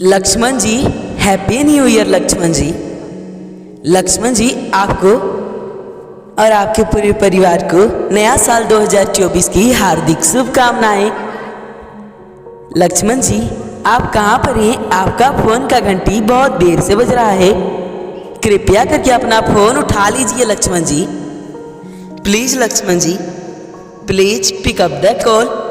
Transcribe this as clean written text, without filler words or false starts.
लक्ष्मण जी, happy new year Lakshman जी। लक्ष्मण जी, आपको और आपके पूरे परिवार को नया साल 2024 की हार्दिक शुभकामनाएं। लक्ष्मण जी, आप कहाँ पर हैं? आपका फोन का घंटी बहुत देर से बज रहा है। कृपया करके अपना फोन उठा लीजिए Lakshman ji. Please Lakshman ji, please pick up the call.